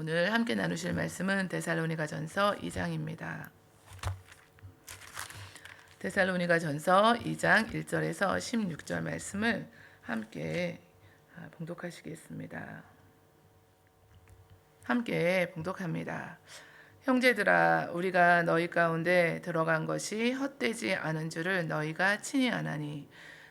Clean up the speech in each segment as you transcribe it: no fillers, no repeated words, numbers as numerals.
오늘 함께 나누실 말씀은 데살로니가전서 2장입니다. 데살로니가전서 2장 1절에서 16절 말씀을 함께 봉독하시겠습니다. 함께 봉독합니다. 형제들아, 우리가 너희 가운데 들어간 것이 헛되지 않은 줄을 너희가 친히 아나니,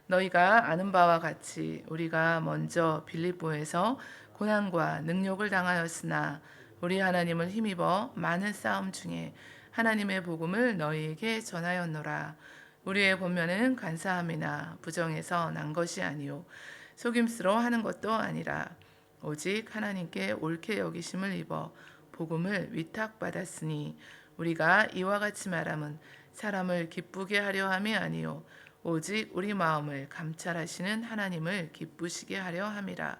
너희가 아는 바와 같이 우리가 먼저 빌립보에서 고난과 능욕을 당하였으나 우리 하나님을 힘입어 많은 싸움 중에 하나님의 복음을 너희에게 전하였노라. 우리의 본면은 간사함이나 부정에서 난 것이 아니요 속임수로 하는 것도 아니라 오직 하나님께 옳게 여기심을 입어 복음을 위탁받았으니, 우리가 이와 같이 말함은 사람을 기쁘게 하려 함이 아니요 오직 우리 마음을 감찰하시는 하나님을 기쁘시게 하려 함이라.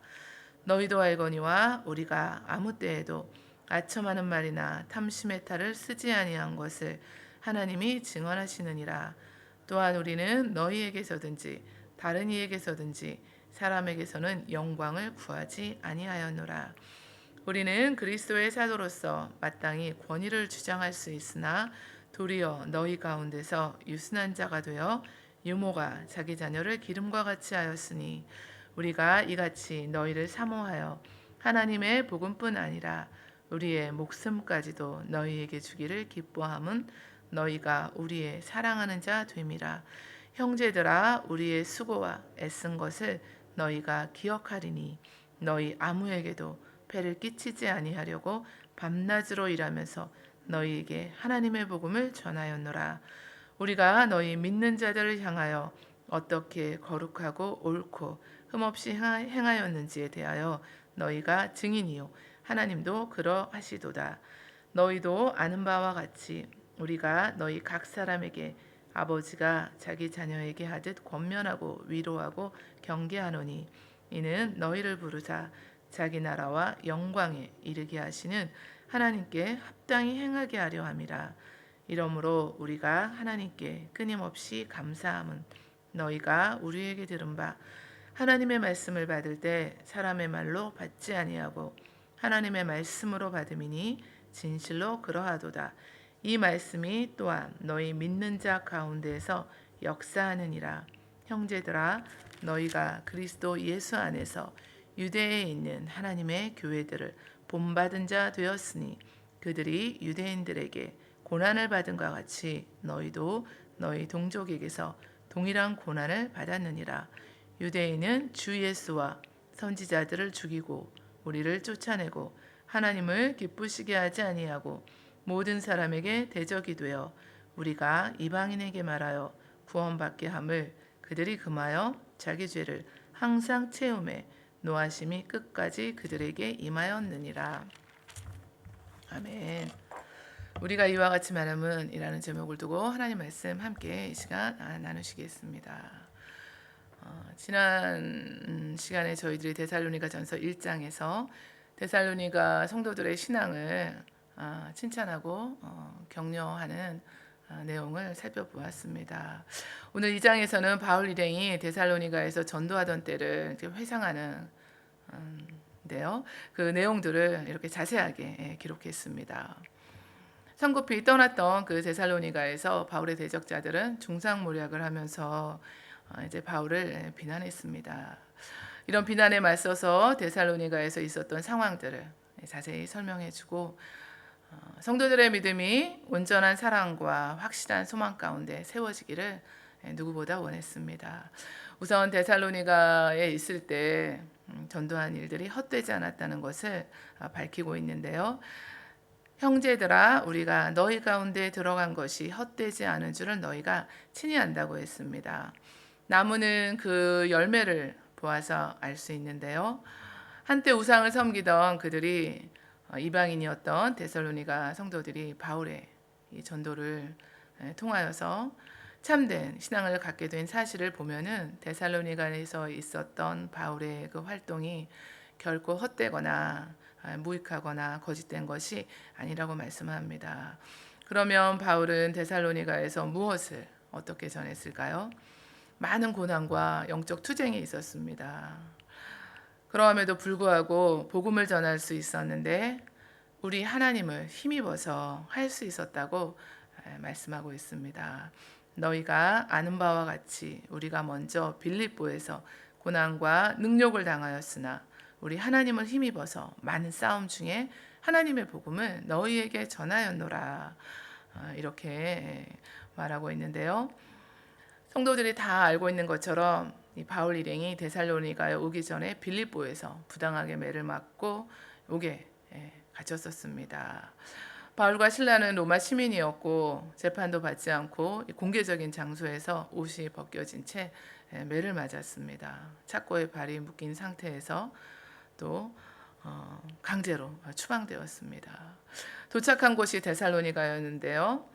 너희도 알거니와 우리가 아무 때에도 아첨하는 말이나 탐심의 탈을 쓰지 아니한 것을 하나님이 증언하시느니라. 또한 우리는 너희에게서든지 다른 이에게서든지 사람에게서는 영광을 구하지 아니하였노라. 우리는 그리스도의 사도로서 마땅히 권위를 주장할 수 있으나 도리어 너희 가운데서 유순한 자가 되어 유모가 자기 자녀를 기름과 같이 하였으니, 우리가 이같이 너희를 사모하여 하나님의 복음뿐 아니라 우리의 목숨까지도 너희에게 주기를 기뻐함은 너희가 우리의 사랑하는 자 됨이라. 형제들아, 우리의 수고와 애쓴 것을 너희가 기억하리니, 너희 아무에게도 배를 끼치지 아니하려고 밤낮으로 일하면서 너희에게 하나님의 복음을 전하였노라. 우리가 너희 믿는 자들을 향하여 어떻게 거룩하고 옳고 흠없이 행하였는지에 대하여 너희가 증인이요 하나님도 그러하시도다. 너희도 아는 바와 같이 우리가 너희 각 사람에게 아버지가 자기 자녀에게 하듯 권면하고 위로하고 경계하노니, 이는 너희를 부르사 자기 나라와 영광에 이르게 하시는 하나님께 합당히 행하게 하려 함이라. 이러므로 우리가 하나님께 끊임없이 감사함은 너희가 우리에게 들은 바 하나님의 말씀을 받을 때 사람의 말로 받지 아니하고 하나님의 말씀으로 받음이니 진실로 그러하도다. 이 말씀이 또한 너희 믿는 자 가운데에서 역사하느니라. 형제들아, 너희가 그리스도 예수 안에서 유대에 있는 하나님의 교회들을 본받은 자 되었으니, 그들이 유대인들에게 고난을 받은 것 같이 너희도 너희 동족에게서 동일한 고난을 받았느니라. 유대인은 주 예수와 선지자들을 죽이고 우리를 쫓아내고 하나님을 기쁘시게 하지 아니하고 모든 사람에게 대적이 되어 우리가 이방인에게 말하여 구원받게 함을 그들이 금하여 자기 죄를 항상 채우매 노하심이 끝까지 그들에게 임하였느니라. 아멘. 우리가 이와 같이 말함은 이라는 제목을 두고 하나님 말씀 함께 이 시간 나누시겠습니다. 지난 시간에 저희들이 데살로니가전서 1장에서 데살로니가 성도들의 신앙을 칭찬하고 격려하는 내용을 살펴보았습니다. 오늘 2장에서는 바울 일행이 데살로니가에서 전도하던 때를 회상하는 데요. 그 내용들을 이렇게 자세하게 기록했습니다. 성급히 떠났던 그 데살로니가에서 바울의 대적자들은 중상모략을 하면서 이제 바울을 비난했습니다. 이런 비난에 맞서서 데살로니가에서 있었던 상황들을 자세히 설명해주고 성도들의 믿음이 온전한 사랑과 확실한 소망 가운데 세워지기를 누구보다 원했습니다. 우선 데살로니가에 있을 때 전도한 일들이 헛되지 않았다는 것을 밝히고 있는데요. 형제들아, 우리가 너희 가운데 들어간 것이 헛되지 않은 줄을 너희가 친히 안다고 했습니다. 나무는 그 열매를 보아서 알 수 있는데요. 한때 우상을 섬기던 그들이 이방인이었던 데살로니가 성도들이 바울의 이 전도를 통하여서 참된 신앙을 갖게 된 사실을 보면은 데살로니가에서 있었던 바울의 그 활동이 결코 헛되거나 무익하거나 거짓된 것이 아니라고 말씀합니다. 그러면 바울은 데살로니가에서 무엇을 어떻게 전했을까요? 많은 고난과 영적 투쟁이 있었습니다. 그러함에도 불구하고 복음을 전할 수 있었는데 우리 하나님을 힘입어서 할 수 있었다고 말씀하고 있습니다. 너희가 아는 바와 같이 우리가 먼저 빌립보에서 고난과 능욕을 당하였으나 우리 하나님을 힘입어서 많은 싸움 중에 하나님의 복음을 너희에게 전하였노라. 이렇게 말하고 있는데요. 성도들이 다 알고 있는 것처럼 이 바울 일행이 데살로니가에 오기 전에 빌립보에서 부당하게 매를 맞고 옥에 갇혔었습니다. 바울과 실라는 로마 시민이었고 재판도 받지 않고 공개적인 장소에서 옷이 벗겨진 채 매를 맞았습니다. 착고에 발이 묶인 상태에서 또 강제로 추방되었습니다. 도착한 곳이 데살로니가였는데요.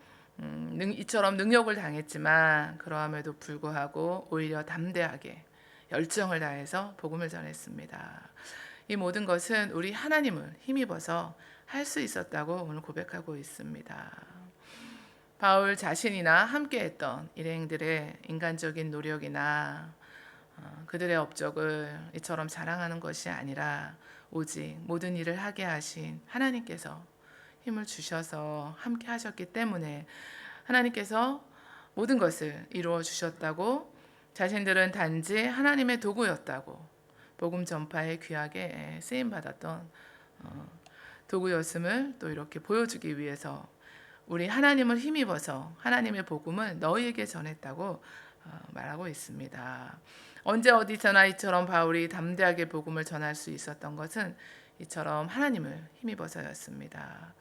이처럼 능욕을 당했지만 그러함에도 불구하고 오히려 담대하게 열정을 다해서 복음을 전했습니다. 이 모든 것은 우리 하나님을 힘입어서 할 수 있었다고 오늘 고백하고 있습니다. 바울 자신이나 함께했던 일행들의 인간적인 노력이나 그들의 업적을 이처럼 자랑하는 것이 아니라 오직 모든 일을 하게 하신 하나님께서 힘을 주셔서 함께 하셨기 때문에 하나님께서 모든 것을 이루어 주셨다고, 자신들은 단지 하나님의 도구였다고, 복음 전파에 귀하게 쓰임 받았던 도구였음을 또 이렇게 보여주기 위해서 우리 하나님을 힘입어서 하나님의 복음을 너희에게 전했다고 말하고 있습니다. 언제 어디서나 이처럼 바울이 담대하게 복음을 전할 수 있었던 것은 이처럼 하나님을 힘입어서였습니다.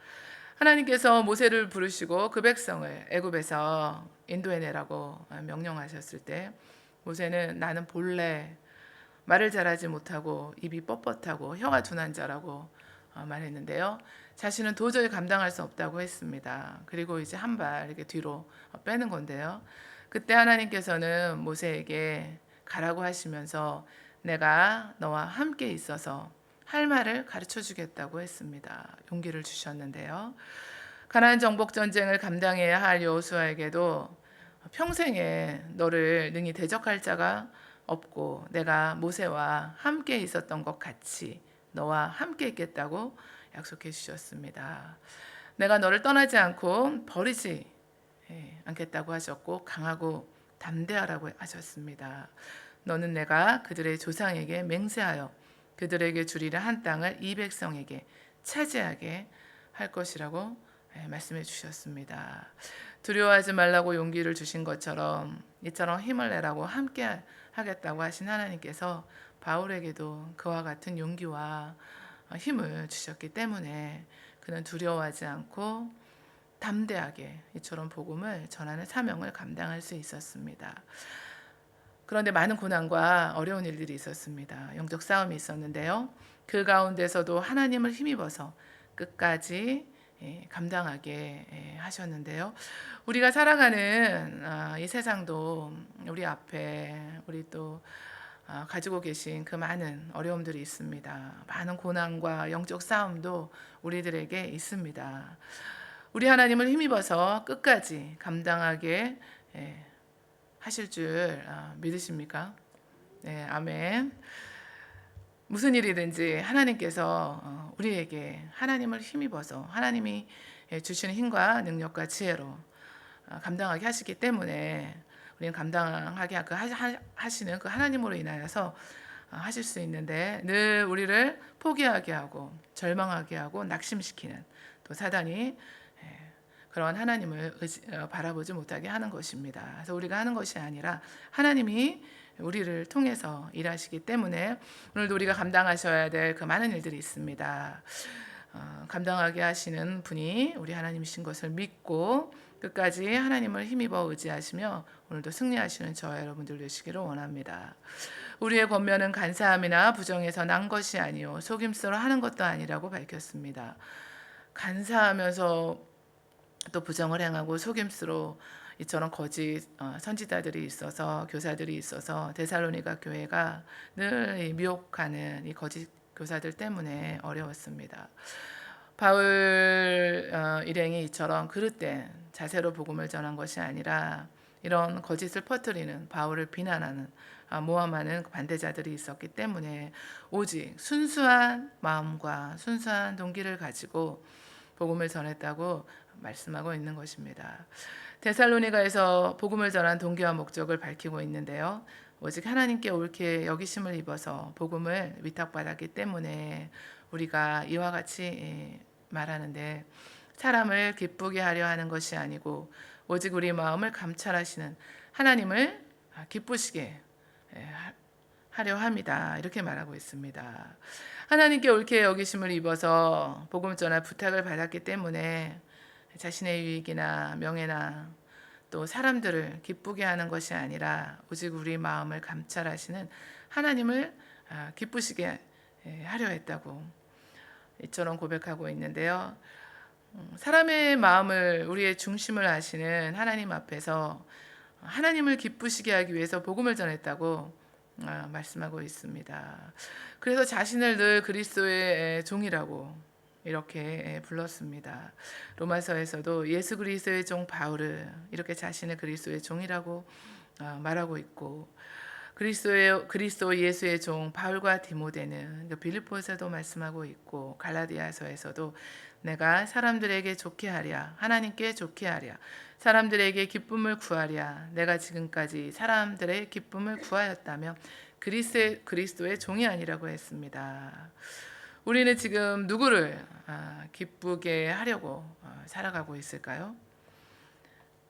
하나님께서 모세를 부르시고 그 백성을 애굽에서 인도해내라고 명령하셨을 때 모세는 나는 본래 말을 잘하지 못하고 입이 뻣뻣하고 혀가 둔한 자라고 말했는데요. 자신은 도저히 감당할 수 없다고 했습니다. 그리고 이제 한 발 이렇게 뒤로 빼는 건데요. 그때 하나님께서는 모세에게 가라고 하시면서 내가 너와 함께 있어서 할 말을 가르쳐 주겠다고 했습니다. 용기를 주셨는데요. 가나안 정복 전쟁을 감당해야 할 여호수아에게도 평생에 너를 능히 대적할 자가 없고 내가 모세와 함께 있었던 것 같이 너와 함께 있겠다고 약속해 주셨습니다. 내가 너를 떠나지 않고 버리지 않겠다고 하셨고 강하고 담대하라고 하셨습니다. 너는 내가 그들의 조상에게 맹세하여 그들에게 주리라 한 땅을 이 백성에게 차지하게 할 것이라고 말씀해 주셨습니다. 두려워하지 말라고 용기를 주신 것처럼 이처럼 힘을 내라고 함께 하겠다고 하신 하나님께서 바울에게도 그와 같은 용기와 힘을 주셨기 때문에 그는 두려워하지 않고 담대하게 이처럼 복음을 전하는 사명을 감당할 수 있었습니다. 그런데 많은 고난과 어려운 일들이 있었습니다. 영적 싸움이 있었는데요. 그 가운데서도 하나님을 힘입어서 끝까지 감당하게 하셨는데요. 우리가 살아가는 이 세상도 우리 앞에 우리 또 가지고 계신 그 많은 어려움들이 있습니다. 많은 고난과 영적 싸움도 우리들에게 있습니다. 우리 하나님을 힘입어서 끝까지 감당하게 하실 줄 믿으십니까? 네, 아멘. 무슨 일이든지 하나님께서 우리에게 하나님을 힘입어서 하나님이 주시는 힘과 능력과 지혜로 감당하게 하시기 때문에 우리는 감당하게 하시는 그 하나님으로 인하여서 하실 수 있는데 늘 우리를 포기하게 하고 절망하게 하고 낙심시키는 또 사단이 그런 하나님을 바라보지 못하게 하는 것입니다. 그래서 우리가 하는 것이 아니라 하나님이 우리를 통해서 일하시기 때문에 오늘도 우리가 감당하셔야 될 그 많은 일들이 있습니다. 감당하게 하시는 분이 우리 하나님이신 것을 믿고 끝까지 하나님을 힘입어 의지하시며 오늘도 승리하시는 저와 여러분들 되시기를 원합니다. 우리의 권면은 간사함이나 부정에서 난 것이 아니요 속임수로 하는 것도 아니라고 밝혔습니다. 간사하면서 또 부정을 행하고 속임수로 이처럼 거짓 선지자들이 있어서 교사들이 있어서 데살로니가 교회가 늘 미혹하는 이 거짓 교사들 때문에 어려웠습니다. 바울 일행이 이처럼 그릇된 자세로 복음을 전한 것이 아니라 이런 거짓을 퍼뜨리는 바울을 비난하는 모함하는 반대자들이 있었기 때문에 오직 순수한 마음과 순수한 동기를 가지고 복음을 전했다고 말씀하고 있는 것입니다. 데살로니가에서 복음을 전한 동기와 목적을 밝히고 있는데요. 오직 하나님께 옳게 여기심을 입어서 복음을 위탁받았기 때문에 우리가 이와 같이 말하는데, 사람을 기쁘게 하려 하는 것이 아니고 오직 우리 마음을 감찰하시는 하나님을 기쁘시게 하려 합니다. 이렇게 말하고 있습니다. 하나님께 옳게 여기심을 입어서 복음 전할 부탁을 받았기 때문에 자신의 유익이나 명예나 또 사람들을 기쁘게 하는 것이 아니라 오직 우리 마음을 감찰하시는 하나님을 기쁘시게 하려 했다고 이처럼 고백하고 있는데요. 사람의 마음을, 우리의 중심을 아시는 하나님 앞에서 하나님을 기쁘시게 하기 위해서 복음을 전했다고 말씀하고 있습니다. 그래서 자신을 늘 그리스도의 종이라고 이렇게 불렀습니다. 로마서에서도 예수 그리스도의 종 바울을 이렇게 자신을 그리스도의 종이라고 말하고 있고, 그리스도 예수의 종 바울과 디모데는 빌립보에서도 말씀하고 있고, 갈라디아서에서도 내가 사람들에게 좋게 하랴, 하나님께 좋게 하랴, 사람들에게 기쁨을 구하랴, 내가 지금까지 사람들의 기쁨을 구하였다며 그리스도의 종이 아니라고 했습니다. 우리는 지금 누구를 기쁘게 하려고 살아가고 있을까요?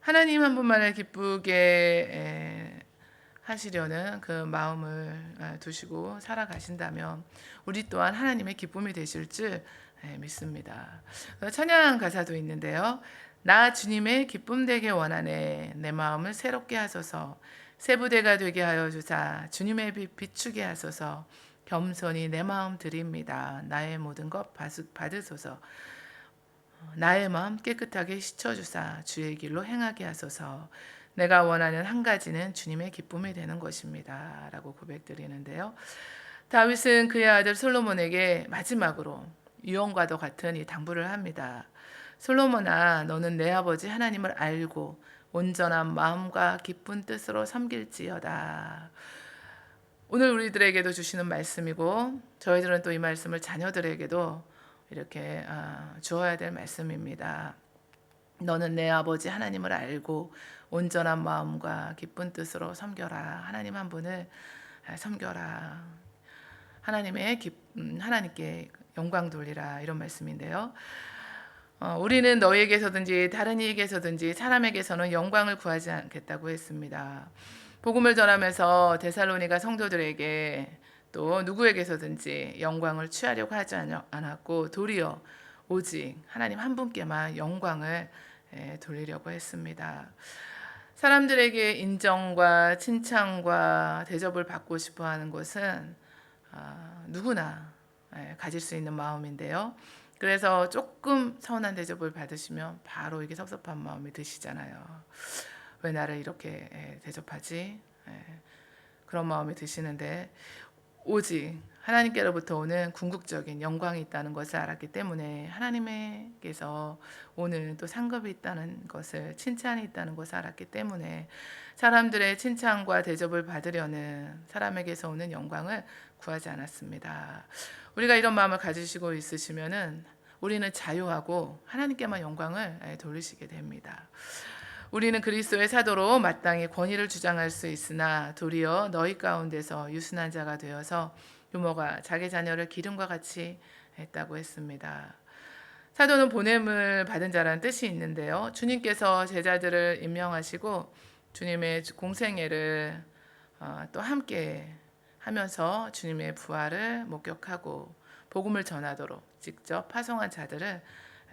하나님 한 분만을 기쁘게 하시려는 그 마음을 두시고 살아가신다면 우리 또한 하나님의 기쁨이 되실 줄 믿습니다. 찬양 가사도 있는데요. 나 주님의 기쁨 되게 원하네. 내 마음을 새롭게 하소서. 새 부대가 되게 하여 주사. 주님의 빛 비추게 하소서. 겸손히 내 마음 드립니다. 나의 모든 것 받으소서. 나의 마음 깨끗하게 씻어주사. 주의 길로 행하게 하소서. 내가 원하는 한 가지는 주님의 기쁨이 되는 것입니다. 라고 고백드리는데요. 다윗은 그의 아들 솔로몬에게 마지막으로 유언과도 같은 이 당부를 합니다. 솔로몬아, 너는 내 아버지 하나님을 알고 온전한 마음과 기쁜 뜻으로 섬길지어다. 오늘 우리들에게도 주시는 말씀이고, 저희들은 또 이 말씀을 자녀들에게도 이렇게 주어야 될 말씀입니다. 너는 내 아버지 하나님을 알고 온전한 마음과 기쁜 뜻으로 섬겨라. 하나님 한 분을 섬겨라. 하나님께 영광 돌리라. 이런 말씀인데요. 우리는 너에게서든지 다른 이에게서든지 사람에게서는 영광을 구하지 않겠다고 했습니다. 복음을 전하면서 데살로니가 성도들에게 또 누구에게서든지 영광을 취하려고 하지 않았고, 도리어 오직 하나님 한 분께만 영광을 돌리려고 했습니다. 사람들에게 인정과 칭찬과 대접을 받고 싶어 하는 것은 누구나 가질 수 있는 마음인데요. 그래서 조금 서운한 대접을 받으시면 바로 이게 섭섭한 마음이 드시잖아요. 왜 나를 이렇게 대접하지? 그런 마음이 드시는데, 오직 하나님께로부터 오는 궁극적인 영광이 있다는 것을 알았기 때문에 하나님께서 오는 또 상급이 있다는 것을, 칭찬이 있다는 것을 알았기 때문에 사람들의 칭찬과 대접을 받으려는 사람에게서 오는 영광을 구하지 않았습니다. 우리가 이런 마음을 가지시고 있으시면은 우리는 자유하고 하나님께만 영광을 돌리시게 됩니다. 우리는 그리스도의 사도로 마땅히 권위를 주장할 수 있으나 도리어 너희 가운데서 유순한 자가 되어서 유모가 자기 자녀를 기름과 같이 했다고 했습니다. 사도는 보냄을 받은 자라는 뜻이 있는데요. 주님께서 제자들을 임명하시고 주님의 공생애를 또 함께 하면서 주님의 부활을 목격하고 복음을 전하도록 직접 파송한 자들을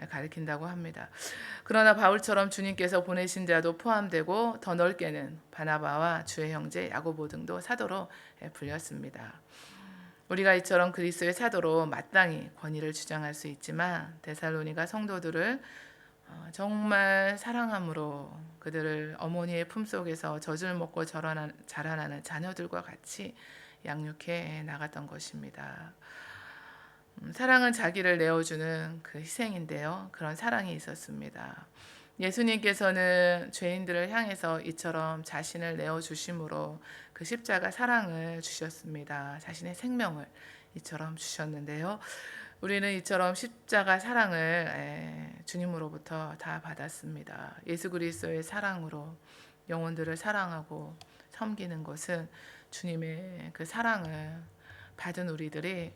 가리킨다고 합니다. 그러나 바울처럼 주님께서 보내신 자도 포함되고 더 넓게는 바나바와 주의 형제 야고보 등도 사도로 불렸습니다. 우리가 이처럼 그리스도의 사도로 마땅히 권위를 주장할 수 있지만 데살로니가 성도들을 정말 사랑함으로 그들을 어머니의 품속에서 젖을 먹고 자라나는 자녀들과 같이 양육해 나갔던 것입니다. 사랑은 자기를 내어주는 그 희생인데요. 그런 사랑이 있었습니다. 예수님께서는 죄인들을 향해서 이처럼 자신을 내어주심으로 그 십자가 사랑을 주셨습니다. 자신의 생명을 이처럼 주셨는데요. 우리는 이처럼 십자가 사랑을 주님으로부터 다 받았습니다. 예수 그리스도의 사랑으로 영혼들을 사랑하고 섬기는 것은 주님의 그 사랑을 받은 우리들이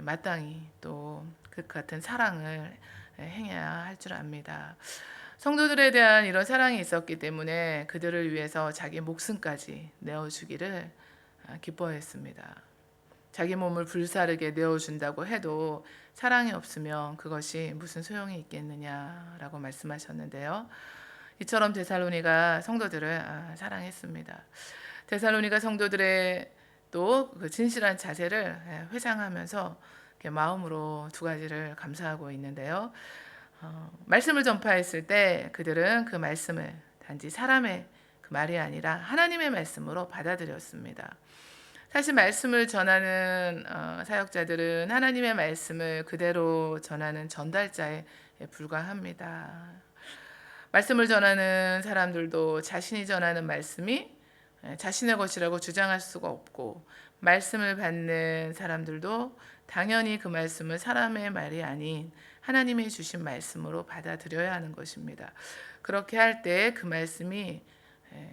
마땅히 또 그 같은 사랑을 행해야 할 줄 압니다. 성도들에 대한 이런 사랑이 있었기 때문에 그들을 위해서 자기 목숨까지 내어주기를 기뻐했습니다. 자기 몸을 불사르게 내어준다고 해도 사랑이 없으면 그것이 무슨 소용이 있겠느냐라고 말씀하셨는데요. 이처럼 데살로니가 성도들을 사랑했습니다. 데살로니가 성도들의 또 그 진실한 자세를 회상하면서 마음으로 두 가지를 감사하고 있는데요. 말씀을 전파했을 때 그들은 그 말씀을 단지 사람의 그 말이 아니라 하나님의 말씀으로 받아들였습니다. 사실 말씀을 전하는 사역자들은 하나님의 말씀을 그대로 전하는 전달자에 불과합니다. 말씀을 전하는 사람들도 자신이 전하는 말씀이 자신의 것이라고 주장할 수가 없고, 말씀을 받는 사람들도 당연히 그 말씀을 사람의 말이 아닌 하나님이 주신 말씀으로 받아들여야 하는 것입니다. 그렇게 할 때 그 말씀이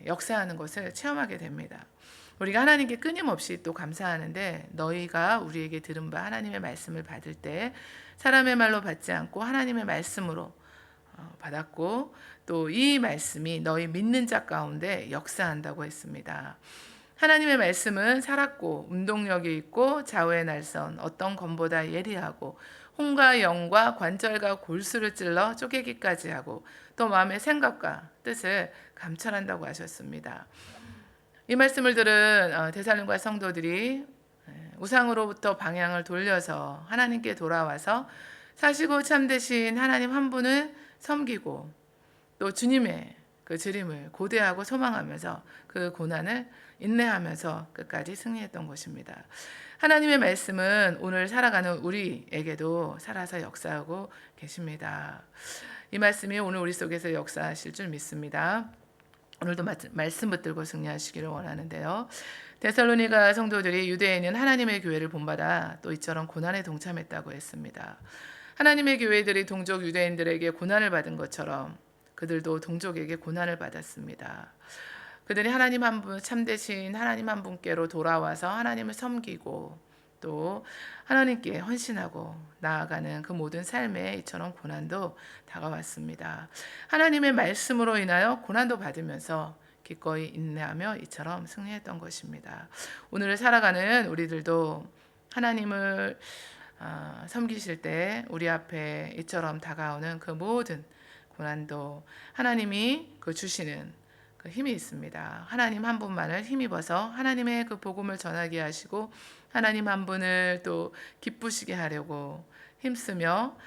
역사하는 것을 체험하게 됩니다. 우리가 하나님께 끊임없이 또 감사하는데, 너희가 우리에게 들은 바 하나님의 말씀을 받을 때 사람의 말로 받지 않고 하나님의 말씀으로 받았고, 또 이 말씀이 너희 믿는 자 가운데 역사한다고 했습니다. 하나님의 말씀은 살았고 운동력이 있고 좌우의 날선 어떤 검보다 예리하고 혼과 영과 관절과 골수를 찔러 쪼개기까지 하고 또 마음의 생각과 뜻을 감찰한다고 하셨습니다. 이 말씀을 들은 데살로니가 성도들이 우상으로부터 방향을 돌려서 하나님께 돌아와서 사시고 참되신 하나님 한 분을 섬기고 또 주님의 그 주림을 고대하고 소망하면서 그 고난을 인내하면서 끝까지 승리했던 것입니다. 하나님의 말씀은 오늘 살아가는 우리에게도 살아서 역사하고 계십니다. 이 말씀이 오늘 우리 속에서 역사하실 줄 믿습니다. 오늘도 말씀 붙들고 승리하시기를 원하는데요. 데살로니가 성도들이 유대인은 하나님의 교회를 본받아 또 이처럼 고난에 동참했다고 했습니다. 하나님의 교회들이 동족 유대인들에게 고난을 받은 것처럼 그들도 동족에게 고난을 받았습니다. 그들이 하나님 한 분, 참되신 하나님 한 분께로 돌아와서 하나님을 섬기고 또 하나님께 헌신하고 나아가는 그 모든 삶에 이처럼 고난도 다가왔습니다. 하나님의 말씀으로 인하여 고난도 받으면서 기꺼이 인내하며 이처럼 승리했던 것입니다. 오늘을 살아가는 우리들도 하나님을 섬기실 때 우리 앞에 이처럼 다가오는 그 모든 고난도 하나님이 그 주시는 그 힘이 있습니다. 하나님 한 분만을 힘입어서 하나님의 그 복음을 전하게 하시고 하나님 한 분을 또 기쁘시게 하려고 힘쓰며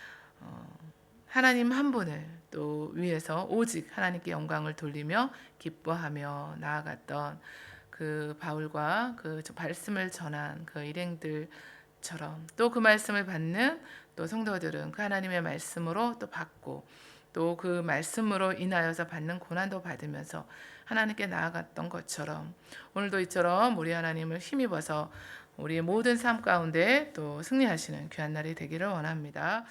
하나님 한 분을 또 위해서 오직 하나님께 영광을 돌리며 기뻐하며 나아갔던 그 바울과 그 말씀을 전한 그 일행들처럼 또 그 말씀을 받는 또 성도들은 그 하나님의 말씀으로 또 받고 또 그 말씀으로 인하여서 받는 고난도 받으면서 하나님께 나아갔던 것처럼 오늘도 이처럼 우리 하나님을 힘입어서 우리의 모든 삶 가운데 또 승리하시는 귀한 날이 되기를 원합니다.